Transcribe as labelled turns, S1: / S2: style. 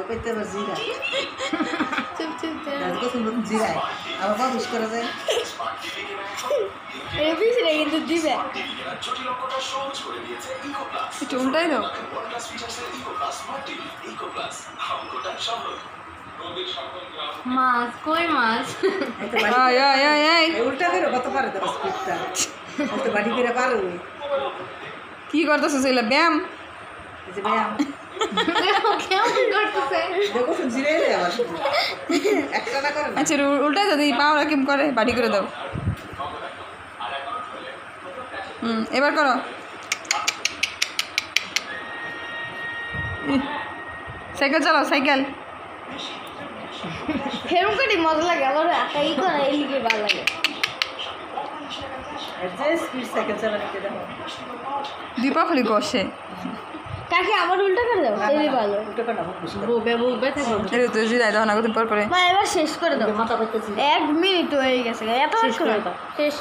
S1: পেতে আবার জিরা
S2: চুপ চুপ
S1: জিরায় আবার বাবুস করা যায়
S2: কিন্তু দিবে
S3: একটু উল্টাই দাও।
S2: মাছ কই মাছ
S1: উল্টা করে কত পারে তার স্পিডটা তো বাড়ি করে পারো
S3: কি করতেছো সেগুলো ব্যায়াম?
S1: যে ব্যায়াম
S2: কেমন করতেছে
S1: দেখো তো জিরে আবার একটা না করে
S3: আচ্ছা উল্টাই দাও, এই পাওয়া কেমন করে বাড়ি করে দাও। এবার করো। সাইকেল চালাও, সাইকেল।
S2: হেরম করে মজা লাগে আমার একাই করে এই লিগে ভালো লাগে
S1: যে স্পিড সাইকেল চালাতে দেখো
S3: দীপা খালি কষে
S2: কাকে আবার উল্টা করে দাও এই ভালো
S1: উল্টা করে না খুশি
S2: বউবে থাকে
S3: তো জিরাই দাও না কতদিন পর করে।
S2: মা এবার শেষ করে দাও
S1: মাথা করতেছি
S2: 1 মিনিট হয়ে গেছে এত শেষ করে দাও শেষ